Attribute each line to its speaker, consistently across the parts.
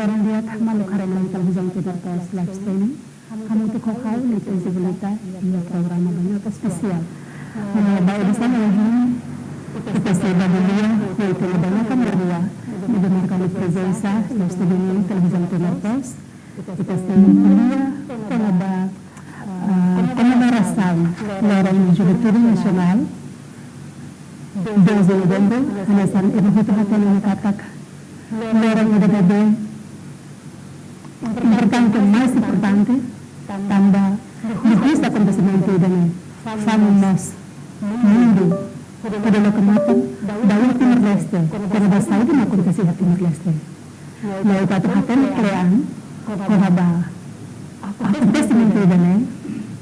Speaker 1: orang lihat malu karena televisão tidak terus live streaming. Kamu tuh kau di visibility ya program banyak spesial. Baik di sana lagi kita sudah dia yaitu kebanyakan berdua mendengarkan presensa yang studinya televisão tidak terus. Kita sedang dia pada comemoração lorong Juventude Nacional 2 de novembro, anasan ibu hatan yang katak lorong UDPB importante, mais importante tambah depois do acontecimento dan famous mundo pada locomotor dalam Timor Leste pada masa itu acontecer di Timor Leste lalu patu hatan klean kohaba acontecimento dan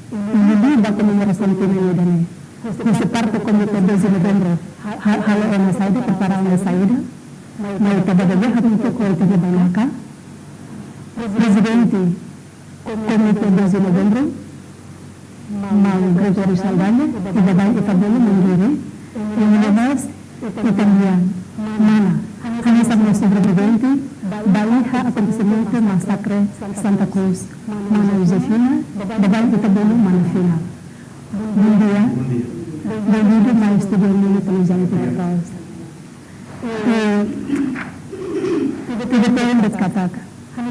Speaker 1: ini da comemoração tinha dan nesse parte comité 2 de novembro halo na saída preparar na saída mas pada dia hatu ko tinha banaka presidente comité 2 de novembro Mau Gregorio Saldanha e Babai Ifabelo Mandiri e Menebas e também Mana hanya sama sobrevivente da hija acontecimento massacre Santa Cruz Mana Josefina Babai Ifabelo Mana Final. Bom dia, bem-vindo ao estúdio Mini Televisão Intercaus. Tidak perlu berkata,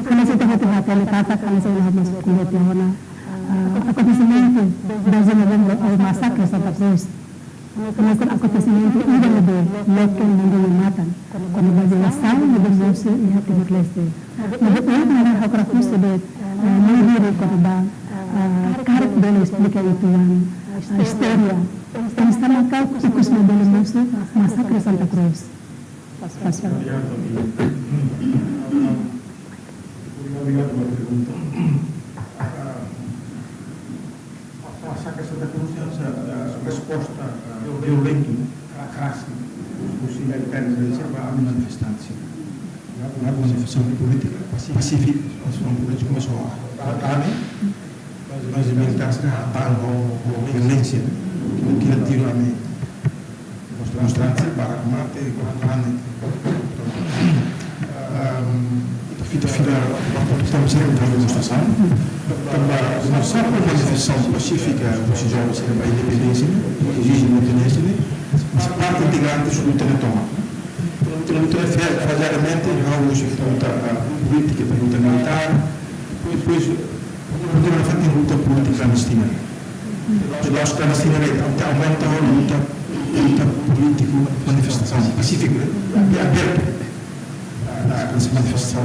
Speaker 1: karena saya tahu hati kata karena saya sudah masuk kuliah di sana. Acontecimento 2 de novembro ao massacre Santa Cruz. Mas acontecimento ainda lebih legal yang matan. Quando bagian no bermusuh di Timor Leste. Begitu mana hakra kusto de menjadi korban karek dulu explica itu yang história. Estamos cá ikut modelo musuh massacre Santa Cruz. Pasal.
Speaker 2: Obrigado pela pergunta. Massacre Santa Cruz é a resposta violenta, clássica, dos militares a manifestantes. Uma manifestação política pacífica, a começou a atacar, mas os militares atacaram com violência, que não tiro a mim. Demonstrantes para combater e estamos sempre em demonstração. Começar uma manifestação pacífica dos jovens para a independência, que exige a independência, mas parte integrante do território. Então, falhadamente, algo se luta política, luta militar, depois, continuamente, luta política clandestina. Nós, clandestina, aumenta a luta política, manifestação pacífica, aberta. Essa manifestação,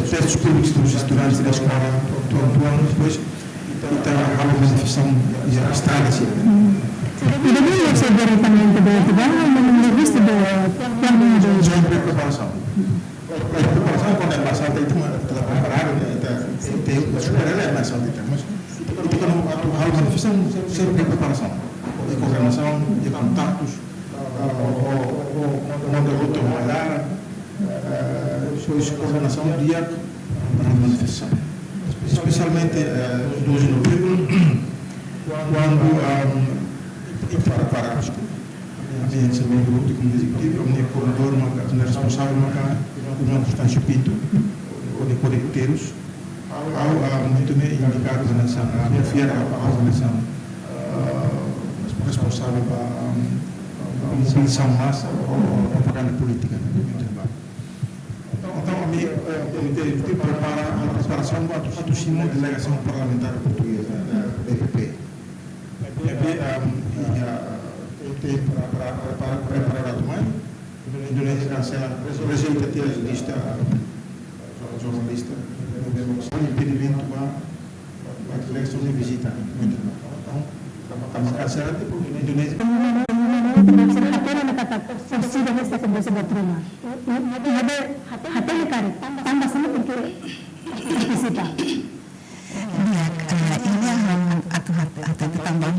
Speaker 2: testes públicos dos estudantes da escola, todo ano, depois, então, há uma manifestação estranha.
Speaker 1: E depois você diretamente do Portugal, não visto do plano de...
Speaker 2: Já em preparação. A preparação, quando é passada, tem uma preparada, tem uma escola, é mais alta, mas há uma manifestação sempre em preparação. De coordenação, de contatos, onde a luta vai dar, depois coordenação diária para a manifestação. Especialmente 2 de novembro, quando para a minha recebimento do como executivo, a minha coordenadora, a minha responsável, o meu Constâncio Pinto, o de coleteiros, ao muito bem indicado a minha filha, a organização responsável pela mobilização massa ou propaganda política. Então, a minha comitê prepara a preparação do Simão, delegação parlamentar portuguesa, da BPP. Tem para preparar a mãe, a Indonésia cancela, rejeita ter a lista jornalista, o impedimento para a delegação de visita. Então, estamos cancelando porque a Indonésia...
Speaker 1: Sudah bisa kembali berterima. Ada hati kari, tambah sama porque participa.
Speaker 3: Ini yang atau tambah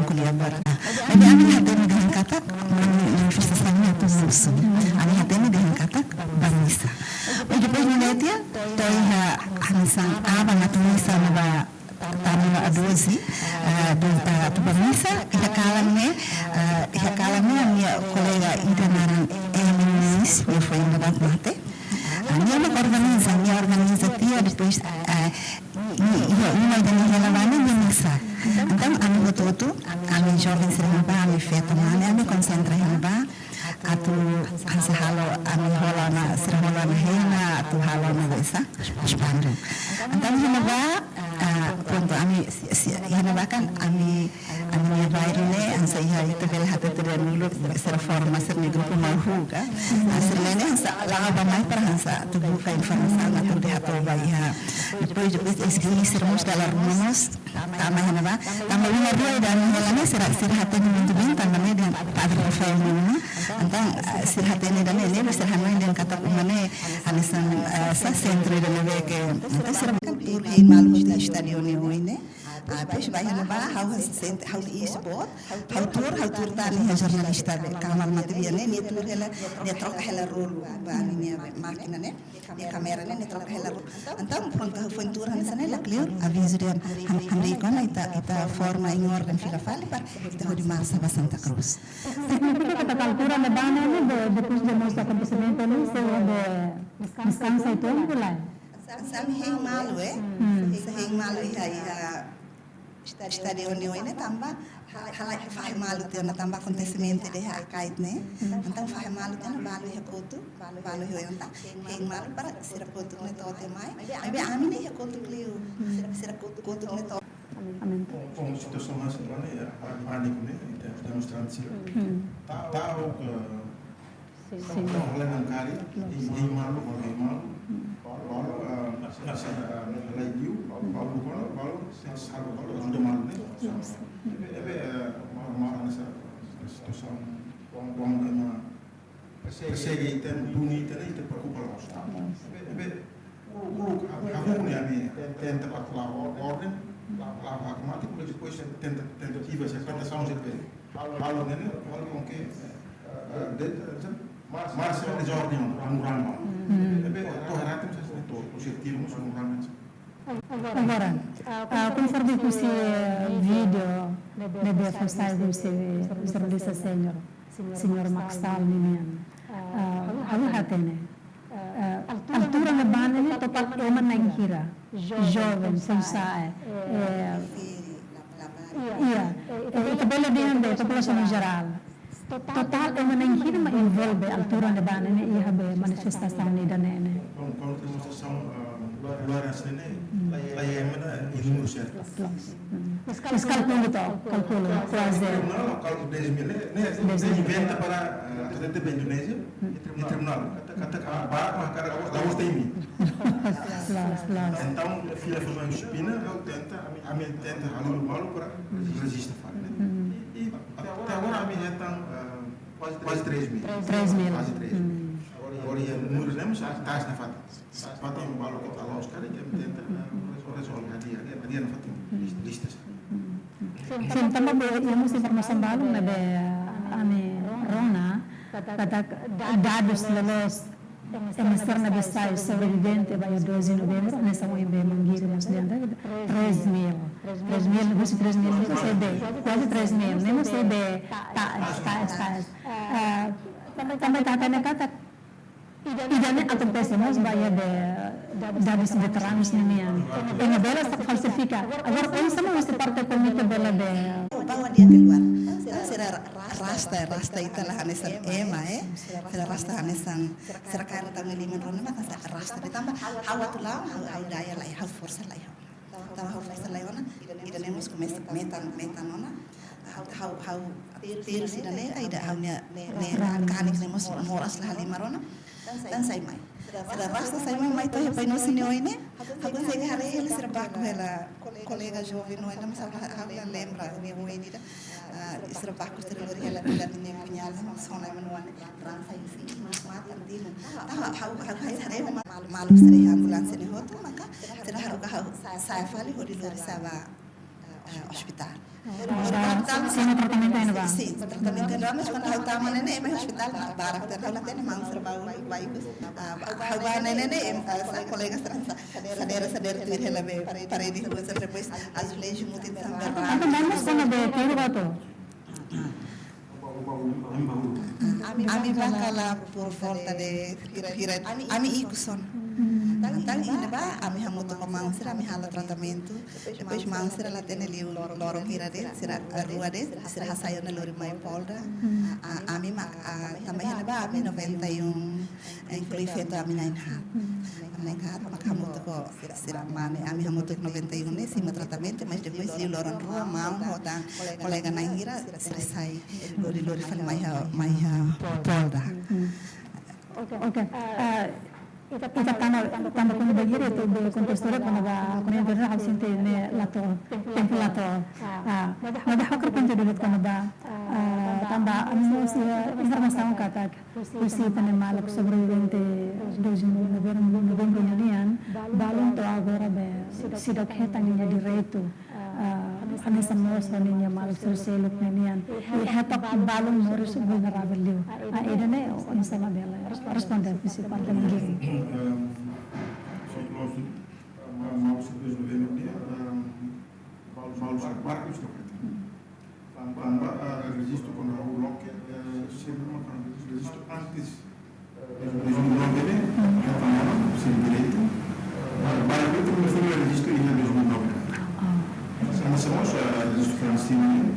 Speaker 3: kuliah barna. Jadi kami hati dengan kata manifestasinya itu musuh. Kami hati dengan kata bangsa. Jadi penelitian toiha anisan abang atau misa naba tamu adusi donta tu bangsa ihakalamnya minha kolega internaran emis foi mudar mate. A minha organização depois numa dali relavane de missa. Então ami ototo, ami jovem serba, ami feto mane, ami concentra helba, atu hansa halo ami hola na serhola na hena, atu halo na desa, Spanje. Então helba pronto ami helba kan ami bairune hansa ia itu bel hatu tidak nulu ser forma ser ni grupo mahuga. Hasilnya hansa laga mai para hansa tu buka informasi na tu dia to baia. Depois esgili sermos dalam rumahnos tama helba, tama lima dua dan helane ser hatu ni muito bem também dan padre Rafael Nuno. Então ser hatu ni dan ele ser hanoi dan kata umane anisan sa centro dan lebe ke então ser kan tur hei malu di stadion ni hoine. Depois vai renovar how e-sport, how tour tani ha jornalista be kamar mati biane ni tour hela ni troca hela rolo ba ni máquina né ni kamera né ni troca hela rolo então pronto foi tour han sana la clear aviso dia hamri kon ita forma em ordem fila fali para ita ho di massa ba Santa Cruz.
Speaker 1: Significa que a altura na bana depois de nosso acontecimento ali se descansa e tudo lá.
Speaker 3: Sabe hei malu hei malu ia stadion ni ini tambah halai faham malu tu na tambah acontecimento de kait ne então faham malu tu na balu he kotu balu he enta heng malu para sira kotu ne to te mai abi ami ne he kotu kliu sira kotu ne to
Speaker 1: Amin.
Speaker 2: Com situação mais grande é pânico, né? Demonstrante. Tahu ke orang kali ini malu, kalau nasi lagi, kalau selalu kalau sudah malu nih, marah nasi situação bom dengan persegi dan bunyi itu preocupa loh. Aku ni ami tenta para ordem, para automático, mas depois tentativa se pensação se vê. Kalau ini kalau mungkin mas de ordem murang. Então harapkan saya itu positivo murang.
Speaker 1: Agora, conforme com esse vídeo de afastar desse jornalista senhor Maxtal Nimian, aku hatene. Altura na bana ni total eman na hira, jovem, sensae. Iya, itu boleh diam de população em geral. Total eman na hira ma envolve altura na bana ni iya be manifestação ni danene.
Speaker 2: Kalau demonstração luar sana lah yang mana ilmu certo.
Speaker 1: Mas calculo quase.
Speaker 2: Kalau 10.000 ne inventa para atlet da Indonésia e tribunal. Kata apa cara lawas tem. Então filha foi China, eu tenta halu malu para resistir fora. E até agora a minha então quase 3.000. 3.000. Quase 3.000. Agora ia número nem mas taas na fata. Fata yang malu kita lawas kali dia tenta resolver dia na fata listas.
Speaker 1: Sim, também temos informação balu na be ame Rona kata dados lelos emissor na Bissau sobrevivente vai 12 de novembro nessa manhã bem mangueira mas dentro 3.000 não sei bem quase 3.000 nem sei bem também kata idane acontece mas vai dados veteranos nimian en bela está falsifica agora como estamos nesta parte comite bela de
Speaker 3: bawa dia keluar será rasta itulah hanesan será rasta hanesan será cara tangan lima rona maka rasta ditambah hawa tulang hawa daya lah hawa força lah tambah hawa força lah ona idanemos começa metan ona hawa tir sidane ida hawnya ne kanik nemos moras lah lima rona dan sai mai será rasta sai mai to hepai no sini oine aku sei hari ele será baku ela colega jovem no ela mas ela lembra minha mãe ida será baku terlori ela bila minha punya mas sona manuan ransa isi matan dino hawa hari malu será ambulância ni hoto maka será haru saya fali hodi lori saba hospital.
Speaker 1: Sino tratamento na ba?
Speaker 3: Sim, tratamento na mas quando hau tama nene em hospital barak dan hau latene mang serba baik hau ba nene sa colega transa sadera tuir hela be paredi buat depois azulejo mutin também.
Speaker 1: Ano vamos sana be tiro ba to?
Speaker 3: Ami bakala por volta de Ami ikuson. Então, ainda vai, a minha moto com mãosira, a minha tratamento, depois mãosira ela tem ali o lorong hira dele, será a rua dele, será sair na lori mai polda. A mim também ainda vai, a mim 91 inclui feito a minha inhat. A minha inhat, a moto com será a minha moto 91 nesse meu tratamento, mas depois o lorong rua mão, roda colega na hira, será sai lori faz mais polda.
Speaker 1: Okay. Kita tanda kung bagiri ito kontestora kung yung gano'n ako sinti ni lato tempo lato madahakar kung jadulot kung tanda ano siya informação katak usita ni malak sobrevivente 2 Novembro niyan balon to agora be sidokhetan niya direito ano sa moso niya malak selok niyan ihatak balon moris vulnerable liu ida na ano sa mabela respondente principal ng giri
Speaker 2: Vamos a ver o dia. Vamos a barco isto. Registro com o bloco, sempre uma registro antes do bloco dele, sem direito. Para ver como foi o registro em 2009. Nós somos registro clandestino,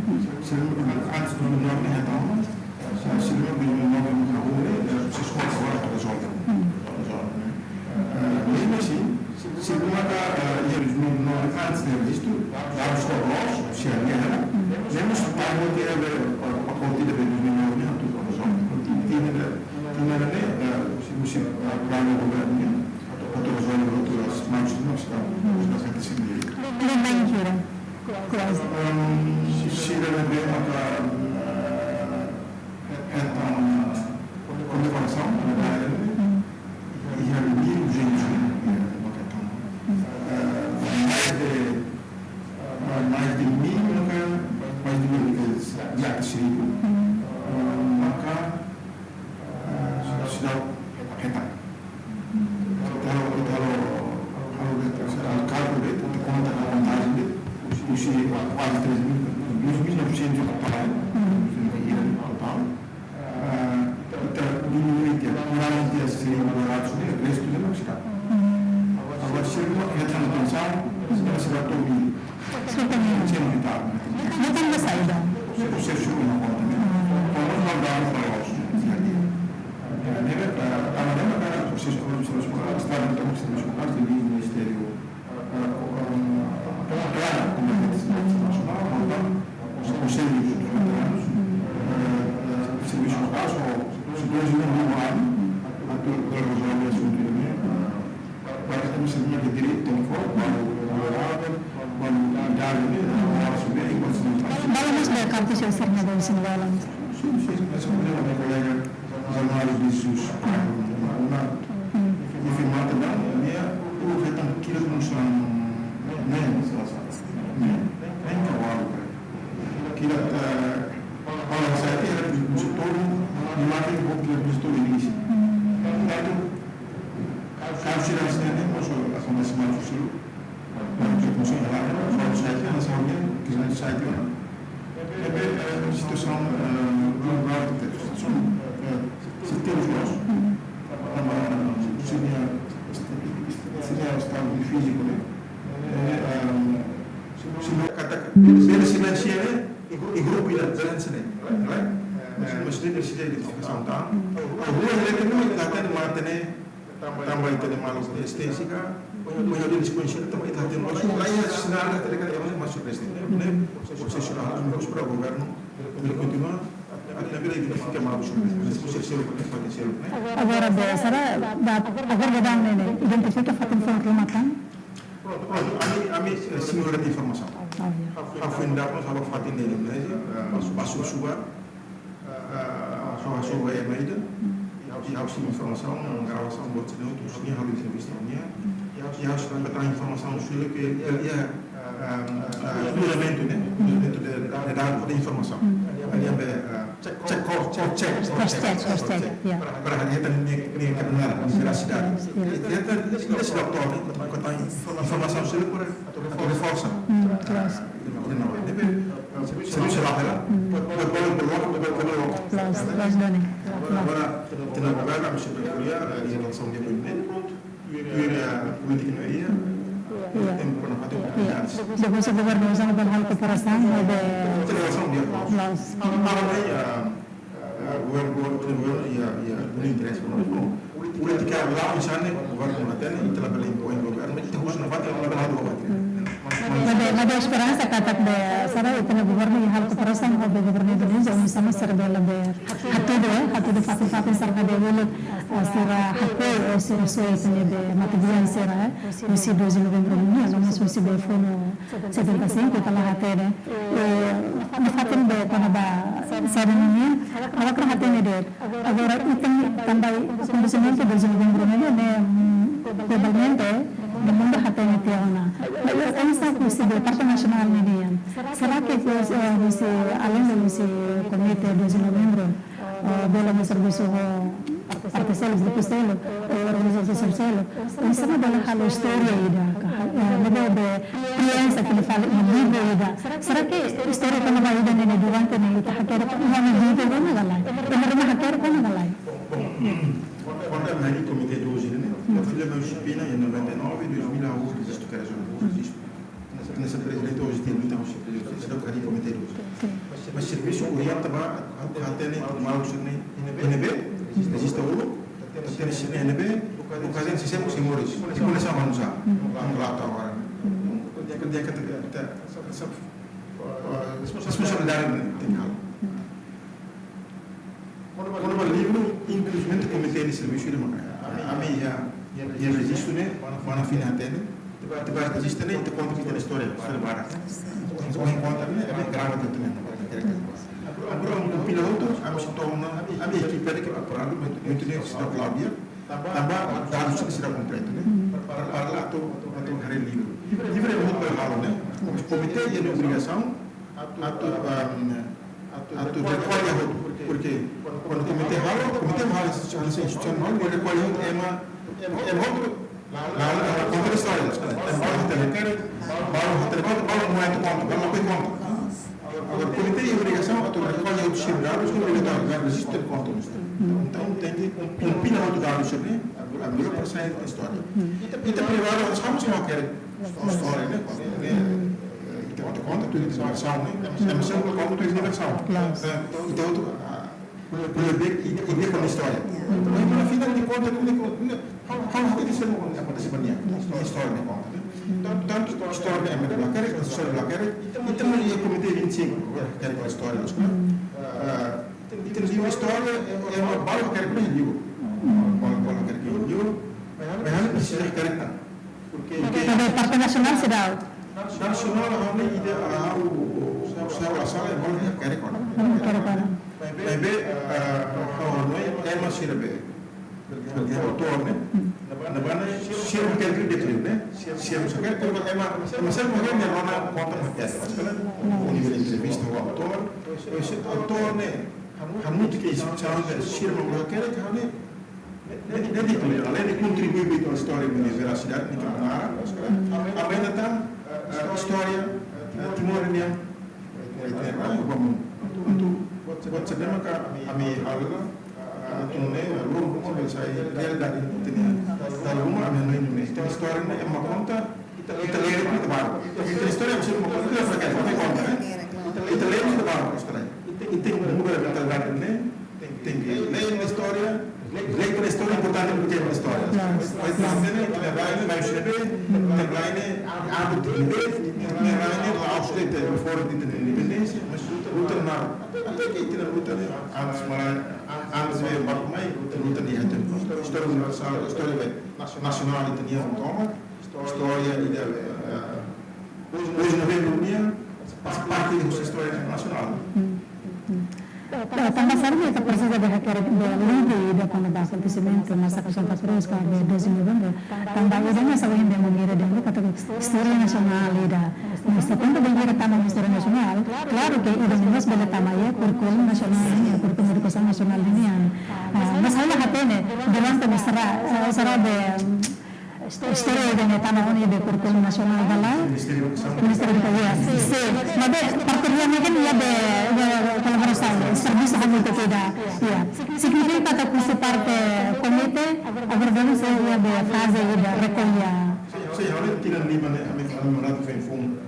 Speaker 2: antes do 2009 então, se não do 2009 na rua, se escolhe agora para resolver. Mesmo assim, se não há eles não antes do registro, vamos com nós, se a guerra, temos para manter a partida de 2009, tudo resolve. Se você vai no governo, outro resolve outras mãos de nós, está sempre sem direito. Se ele não vê então, condecoração, e a mil gente, mais de mil, mais de mil já se maka sudah paketan. Kalau itu conta a contagem de quase 2.900 de total, total. Então, diminuir moralmente a ser valorados o resto de não está. Agora, se ele não quer ter pensar, se vai tomar sem evitar.
Speaker 1: Não tem uma saída.
Speaker 2: O ser chegou na conta, né? Vamos mandar para nós, a maneira para vocês como os escolares, estavam então os escolares do Ministério claro, como a internacional, os conselhos veteranos, serviços locais, ou setores de um ano, para resolver o assunto de mim, para que temos a de direito, tem que for, quando a idade a subir, enquanto se não faz.
Speaker 1: Balamos na campus yung sir na doon siniwalan.
Speaker 2: Sim, mas como eu minha colega Januário disse, e firmar também, a minha, o que estão aqui não são nem cavalo, que olha, essa aqui era do setor de marketing do setor de início. Caso se não se nem posso acontece mais o seu, porque não sei lá, só o site não sabe que já é site lá. É situação global de situação se temos nós seria o estado físico, né? Ele se menciona e grupo ele dança, né? Mas tem essa identificação, tá? Algumas vezes não está tendo manter também tem malas estética, mas eu desconheço também está tendo mas lá é assinado até que é mais surpresa, né? Obsessionado nos para o governo, ele continua a vida identifica mais mas você ser o potencial, né?
Speaker 1: Agora agora badang nene identifica fatin informatan.
Speaker 2: A mim senhora de informação. A fundo nós vamos fazer nele, né? Passou suba é meida. E há informação, gravação, bote de outros, tinha a entrevista minha. E acho que para a informação sobre que ele é o elemento, né? O elemento de dados de informação. Ele é check para a gente nem caminhar na cidade. E esse doutor, que tem informação sobre por reforça. Serviço lá, agora tem a governo, a subprefeitura, a relação de movimento, politikeria tem pernah patut oportunidades.
Speaker 1: Depois o governo usa o hal cooperação de
Speaker 2: Integração dia
Speaker 1: nós.
Speaker 2: o governo ia interesse para nós. Politika lá misalnya o governo até e telah beli poin governo mas itu harus nafat yang lebih lagi.
Speaker 1: Ada esperança kata de sara itu o governo e hal cooperação com o governo Indonesia sama serba lebih hatu fatu sarga de wolo sira hatu sira soe tene de matidian sira usi 12 novembro ini mas usi be fono 75 kala hatere nafatin de kanaba sara ini awak hatene de agora item também acontecimento 12 novembro ini ne globalmente do mundo hatene tiana eu penso que se do Parque Nacional Median será que você além do comité 12 novembro do serviço artesanos do Costelo organização Costelo isso não é a história ida não é criança que ele fala em livro ida será que história como vai ida nele durante nele tá quer uma vida como galai uma quer como galai
Speaker 2: quando eu me comité 12 né eu fui lá na Chipina em 99 2008 isto que era nessa presidente hoje tem muita gente se dá para comité 12 mas serviço orienta para até mal sini NB existe o tem sini NB o caso em sistema simores se começa a usar um lado agora dia que responsabilidade tem quando o livro inclusive comitê de serviço de maneira a minha registro né para final até depois existe né te conta que tem história barata então em conta né é bem grave também agora um piloto a me torna a minha equipe que para muito nem se dá Cláudia também dados que será completo né para lá to livro é muito bem né o comitê tem obrigação a tu recolhe porque quando o comitê fala se institucional ele recolhe é muito lá conta a história Paulo não é tu conta não foi conta agora o comitê tem obrigação a tu recolhe outros dados que ele dá registro de conta então tem que compilar outros dados sobre a melhor processo da história e também privado nós vamos não querer história né conta tudo universal né é uma sempre conta tudo universal então e com a história mas na final de conta como que isso não acontece para ninguém a história de conta tanto a história é muito bacana a história é bacana e também o comitê 25 quer com a história tem uma história é uma bala que quer que eu digo qual quer que eu digo mas não precisa querer porque
Speaker 1: o Parque Nacional se dá
Speaker 2: nasional hanya ide o sala é bom que quer com bebe é uma sirbe porque o autor né na banda sirbe que ele decide né sirbe só que é uma sempre que é uma conta para essa o nível de entrevista o autor né há muito que isso chama sirbe o que quer que além de contribuir para a história da veracidade de Canara além da história Timor-Leste buat sedang kami alga tunne rumah saya realidade dari rumah kami Indonesia história é uma conta italiana que trabalha a história é uma conta que é conta italiana que trabalha história e tem uma realidade né tem que ler a história é importante porque é uma história mas também tem vai escrever tem hábito de ver tem lá ausente fora de independência mas luta na até que tem luta antes veio para mais luta de história universal história nacional italiana toma história hoje não vem reunião faz parte da história nacional
Speaker 1: também sabe que precisa de requerer livre da quando dá acontecimento nessa questão da Prosca de 12 de novembro também ele não sabe ainda maneira de história nacional da mas quando vem tama história nacional claro que ele não vai bela tama é currículo nacional é currículo educação nacional mas aí a hatene durante será de história da tama onde de currículo nacional da lá Ministério da Educação mas particularmente dia de colaboração serviço da multidão significa que você parte comité abordamos de fase da recolha.
Speaker 2: Sim, olha, tirando ali, mas a minha namorada vem fundo.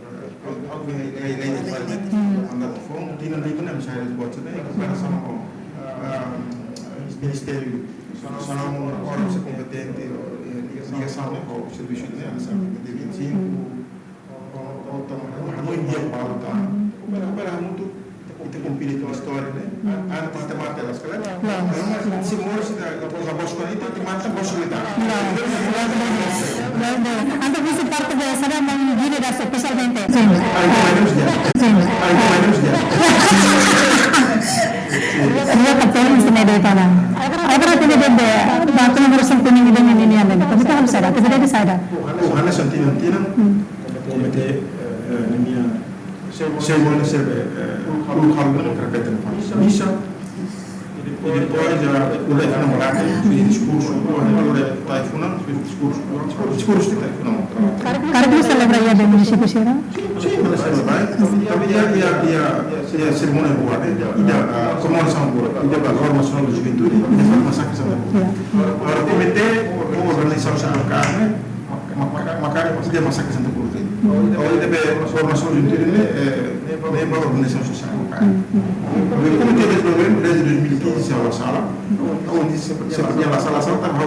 Speaker 2: Algo vem aí, lei de parlamento, mandar para fundo, tirando ali, mas a gente pode saber, em comparação com o Ministério, são órgãos competentes, ligação com o serviço de aliança, de 25, muito dia para lutar. Opera muito, e tem cumprir com a história, né? Antes de matar elas, claro? Mas se morre, depois a bolsa com tem que matar a bolsa militar.
Speaker 1: Antes de ser parte de esa manera, especialmente. Sí. Dia kapten sini para. Agora tem de bantu nomor satu ni dia ni ada. Tapi tak harus ada. Tidak ada ada.
Speaker 2: Hanya sentinel komite minha segundo serve o cargo de repete na missa e depois o lei namorado fez discurso o lei taifuna fez discurso de taifuna
Speaker 1: Cargo celebra ya de município será?
Speaker 2: Sim, mas também a cerimônia boa e a comemoração boa e a formação da juventude e a formação que são agora o comitê ou organização da carne makanya dia masa ke Santa Cruz. Oleh debe formação de juventude é uma organização social. O comitê de desenvolvimento desde 2015 a sala, onde se tinha a sala está na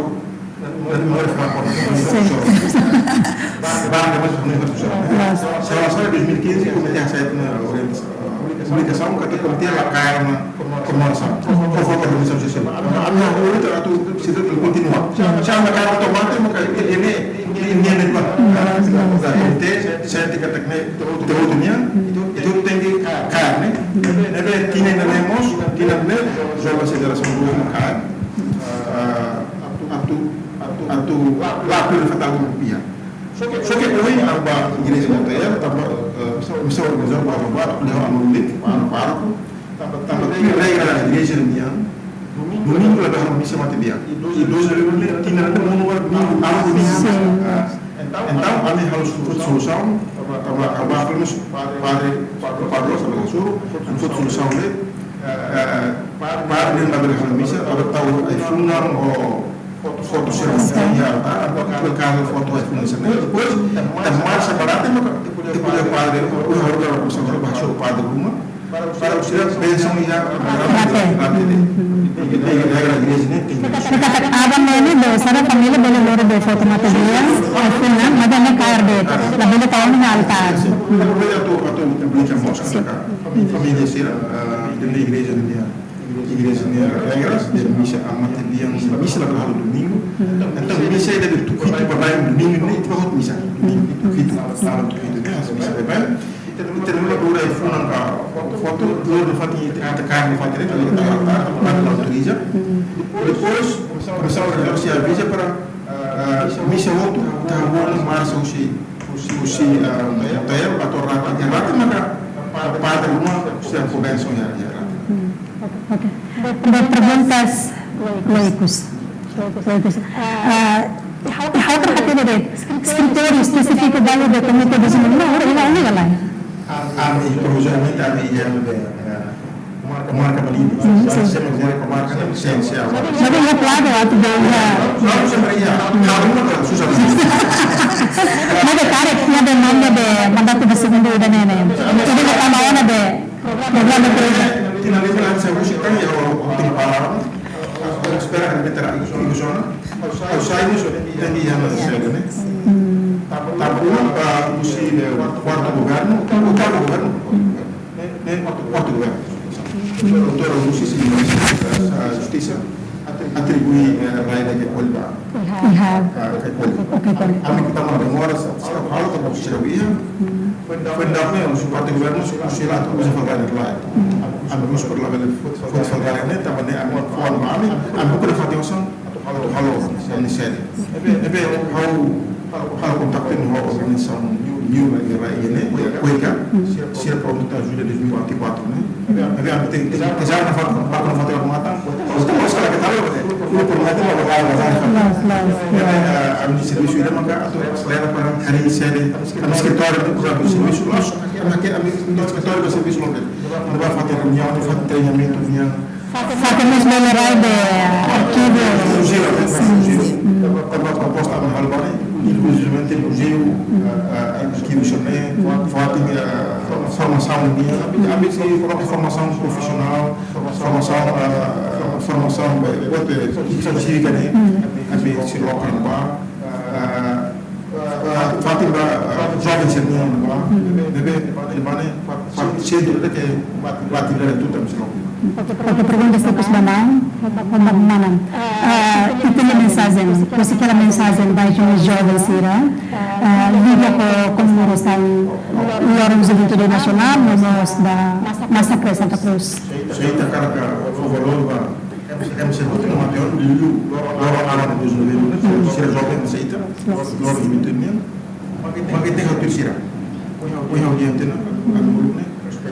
Speaker 2: memória foi a formação social. Barra mais organização social. A sala de 2015 o comitê aceita na comunicação que o comitê lá cai na comemoração. Conforme a organização social. A minha luta precisa continuar. Já na cara automática, mas ele Indian itu saya tidak teknik terutunya itu tinggi karne nebe tine nemos tine ne joga federação do kan atu laku fatal rupiah so que hoje aba igreja monteira tamba missão organizar para levar anulik tamba regra da igreja indiana domingo ada missa mati dia e dois tinha nada domingo algo domingo então a minha harus solução para nos padre sobre suruh solução le para dia ada missa ada tahu iPhone foto cerimonial o caso foto iPhone depois a marcha barata depois o padre o harus bahasa padre rumah para usar pensão e
Speaker 1: Abang ini dosa família bela loro de foto mata dia, afina, madame cair de, la bela tahu ni altar.
Speaker 2: Atau publica mosca família será da igreja minha regras de missa a mata dia missa lá para domingo então missa é de tudo para vai domingo nem para outra missa domingo tudo missa é bem terima kasih iPhone foto do fati ada carne fati itu kita para autoriza depois começar a organizar a visa para missa outro tahun março usi hotel atau rata maka pada rumah setiap convention ya
Speaker 1: Oke. Perguntas laicos. How terhati dari skriptori spesifik dari dokumento di sini ini lah.
Speaker 2: Ami projeto ami yang comarca Belém, sempre dizer comarca da licença.
Speaker 1: Mas é claro, ato de
Speaker 2: não sempre ia, cada uma da sua vida.
Speaker 1: Mas é cara que tinha demanda de mandato de segundo da nene. Jadi kita mau ada de programa kerja.
Speaker 2: Tinha lembrança se você tem o palavra. Espera que meter a zona. Os saídos tem que ir na sede, né? Tabun possível quarto governo, o quarto governo, quarto governo. O doutor Augusto a justiça atribui a raia que colba. A mim que estava demora, se a fala da conselhia, foi dar mesmo os quarto governo, os lá, os avaliados lá. A mim os por lá foi falar né, estava né, a mim forma a mim por fazer halo ni sede. Ebe hal kontakte no organização new né, Cueca, se a pronta julho de 2024 né. Ebe tem que já na fato para fazer uma mata. Os temos que tal o prometo uma a mim serviço ele manga acelera para hari sede a escritório do serviço lá a mim escritório do serviço local. Não vai fazer reunião, não vai treinamento vinha
Speaker 1: Fazemos melhorar de arquivo.
Speaker 2: ter museu, arquivo também, formação minha, formação profissional, formação cívica, né? Se local Fatim jovem serminha bebê cedo que bate tudo também.
Speaker 1: Porque pergunta se que sebenarnya mana itu mensagem, você quer a mensagem da jovem sira liga com urusan luar Museu Nasional nos da Massacre Santa Cruz.
Speaker 2: Saya tak kira valor kami sebut nama dia dulu orang anak itu sebenarnya sira jovem saya itu luar itu ni makin tengah tu sira punya dia tu nak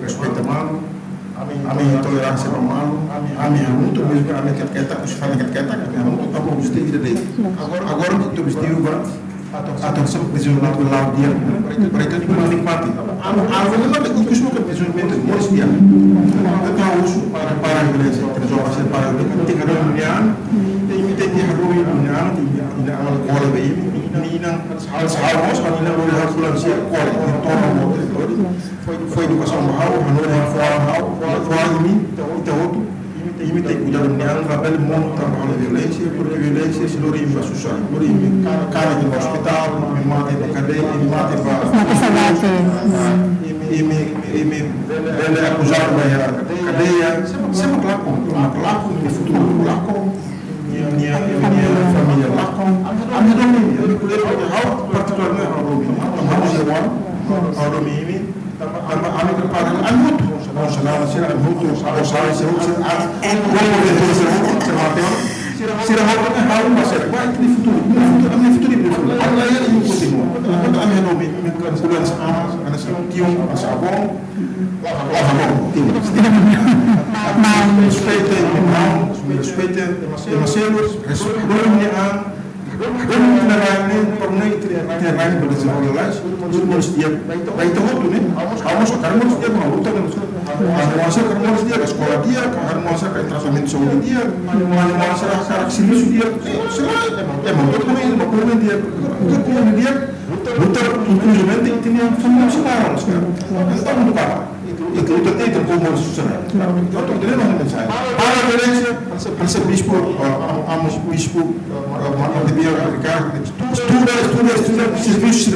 Speaker 2: respeita malu Ami toleransi normal, ami muito mesmo ami quer os fala quer ami muito tá bom você tem que ter agora tu vestiu agora atenção visionamento lá dia para itu juga paling pati algo não é que isso nunca visionamento mais dia então uso para a igreja para ser para tem que reunião tem que reunião na aula cola bem nina harus nina boleh harus lansia cola então foi educação mau menurut fora ini kita outro ini tem cuidado de ninguém trabalha muito trabalha violência porque violência se lori em social lori em cara de hospital me mata em cadeia me mata em me vende acusado da cadeia sempre lá com o futuro lá com minha família lá com a minha família particularmente a Romi Ami prepara muito nasional sira muito ausal sira sira harus masuk baik di futuro Allah yang ini continua kami Romi kan bulan sama ada tiung asabong respeita demasiados terrain berdesenvolver harus dia baik itu nih harus karena dia mau harus karena dia ke sekolah dia harus ke transformasi Saudi dia harus ke sini dia emang betul dia betul inclusivamente ini semua sekarang itu untuk apa itu tem como suceder então teremos uma mensagem para a violência para bispo amos bispo devia aplicar estuda serviço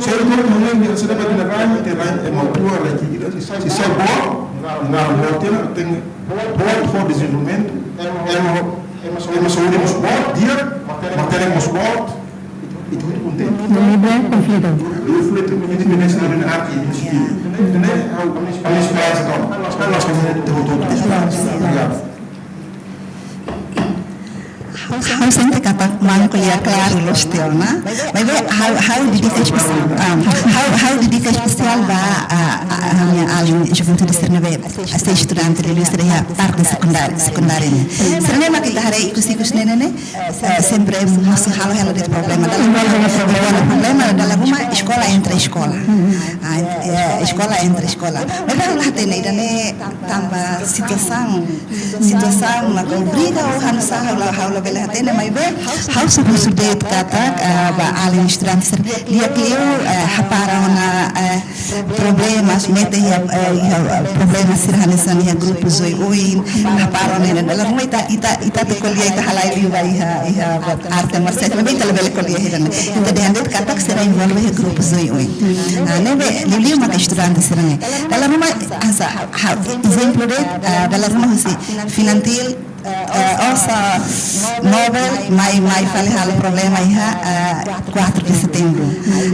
Speaker 2: ser como não se deve ter é uma boa legislação se sai bom na rotina tem bom for desenvolvimento é uma saúde muito boa dia matéria muito boa e tudo contente
Speaker 1: Livre conflito.
Speaker 2: Conflito independência da arte e instituto. Entendeu? A minha experiência então, nós fazemos tudo isso.
Speaker 3: How sempre kata mang kuliah claro los teona. Maybe how dedica especial ba alin juventude serneve esta estudante de ilustre parte secundária. Serene ma kita hari ikus nenene sempre masih hal de problema dalam rumah escola entre escola. Escola entre escola. Mas lá tem ainda tambah situação na briga ou haula bela tena mai be how sudah kata ba alin estudante dia clio hapara ona problemas mete problemas sirhanesan ya grupo zoi oi hapara ona dalam rumah ita te kolia ita halai liu iha arte marcial lebih lebih kolia hidan ita dehandet kata será envolve ya grupo zoi oi nebe liu mata estudante serane dalam rumah asa exemplo de dalam rumah si finantil Osa Nobel mai fale hal problema iha 4 de setembro.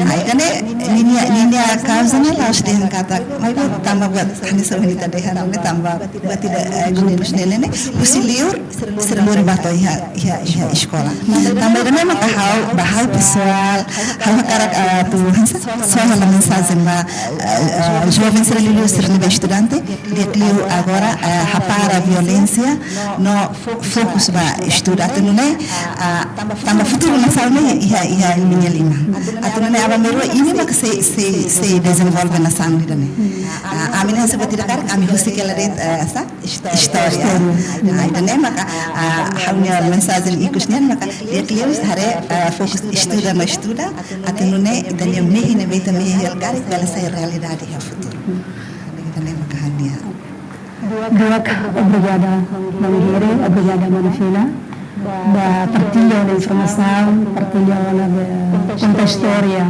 Speaker 3: Aí kane linha causa ne laus de kata mai tambah buat hani sebenita de hanne tambah buat tidak grupos nele usiliur serlur bato iha escola. Tambah de memang bahau pessoal hal karak tu soal la mensagem ba jovem serliu estudante de clio agora para violência no fokus ba estuda atu nune tamba futuro na salme ia minha lima atu nune aba mero ini mak se desenvolve na sangue dane amin hasa batira kar kami hosti kela det asa história dane maka haunya mensagem ikusnya maka dia clear hare fokus estuda no estuda atu nune dane mehi ne beta mehi helgar pela sai realidade ya futuro dane maka hania
Speaker 1: Duak obrigada Mangueira, obrigada Manufila da partilha da informação, partilha da conta história,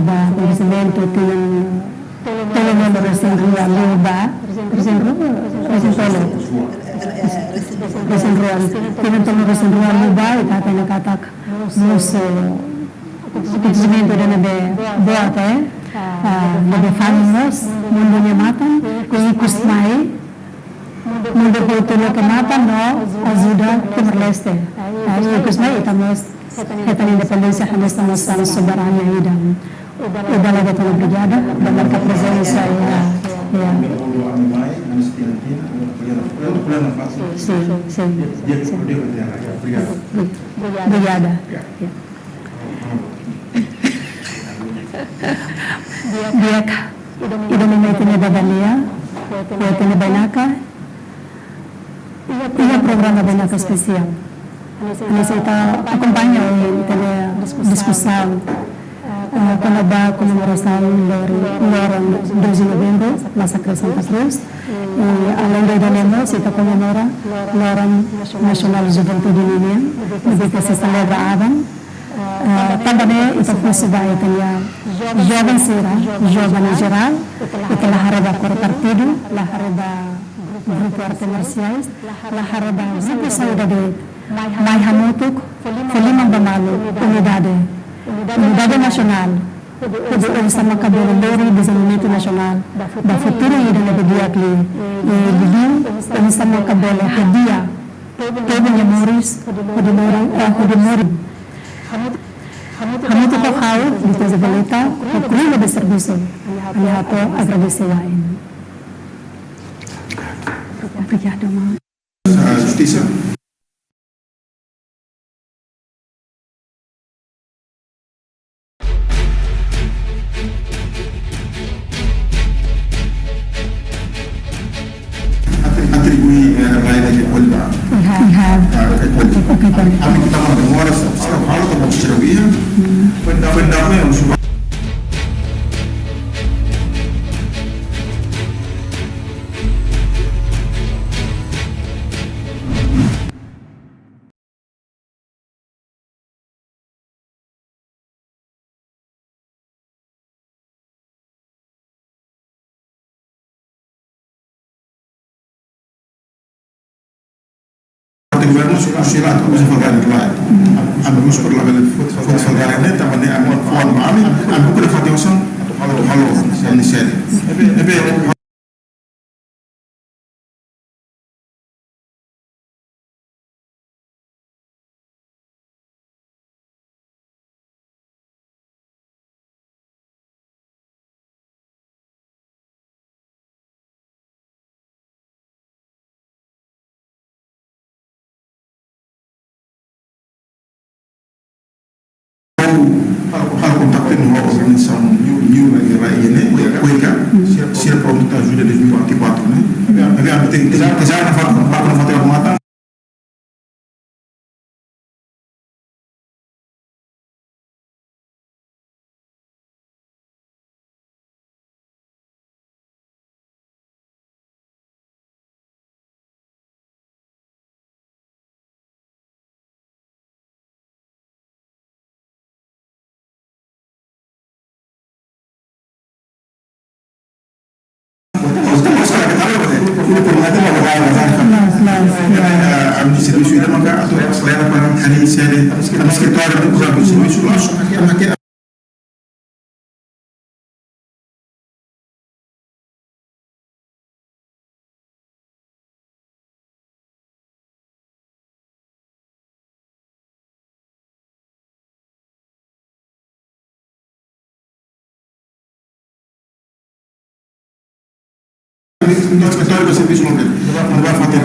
Speaker 1: da conhecimento pelo nome recente Luba, recente pelo recente Luba e kata na katak nos conhecimento da nebe boate, nebe famos, mundo nya matan, e kusmai mundo kultura kemata no ajuda Timor Leste. Aí que nós estamos a independência que nós estamos soberania aí da da toda brigada da marca presença sim. Obrigada. Dia ida memang da Balia, eu Bainaca. E o programa Bainaca especial. Nós acompanha a discussão quando dá comemoração Loran 2 de novembro, Massacre Santa Cruz. E além da Idanema, se comemora Loran Nacional Juventude Union, que se celebra Adam. Também ita festival tem jovem sira, jovem em geral, e que lá hareba cor partido, lá hareba grupo arte marciais, lá hareba grupo saudade, mai hamutuk, Felimang Bamalo, unidade nacional, o sama kabulondori desenvolvimento nacional, da futuro ida na bediakli, e bilim, o sama kabule pedia, todo memoris, odimori. Kami tu kau di Tazabaleta, kukuli lebih servisu. Hanya aku agradecer lain. Obrigada, mãe.
Speaker 2: Justiça. Atribui raia de Colba. Kami kita mendengar sekarang hal tentang cerewia. Pendapatnya yang sudah. Il governo uscirà come si fa bene là hanno messo per la fuori salgare netta ma ne hanno fuori mani hanno quelle fatti sono malo in serie e bene hal kontakten uma organização new era ini kuika sira pronto ajuda de 2024 né agora tem já na foto na mata di servizio di maka atau selera para hari seri sekitar itu kurang servizio langsung akhirnya nós que serviço não vai fazer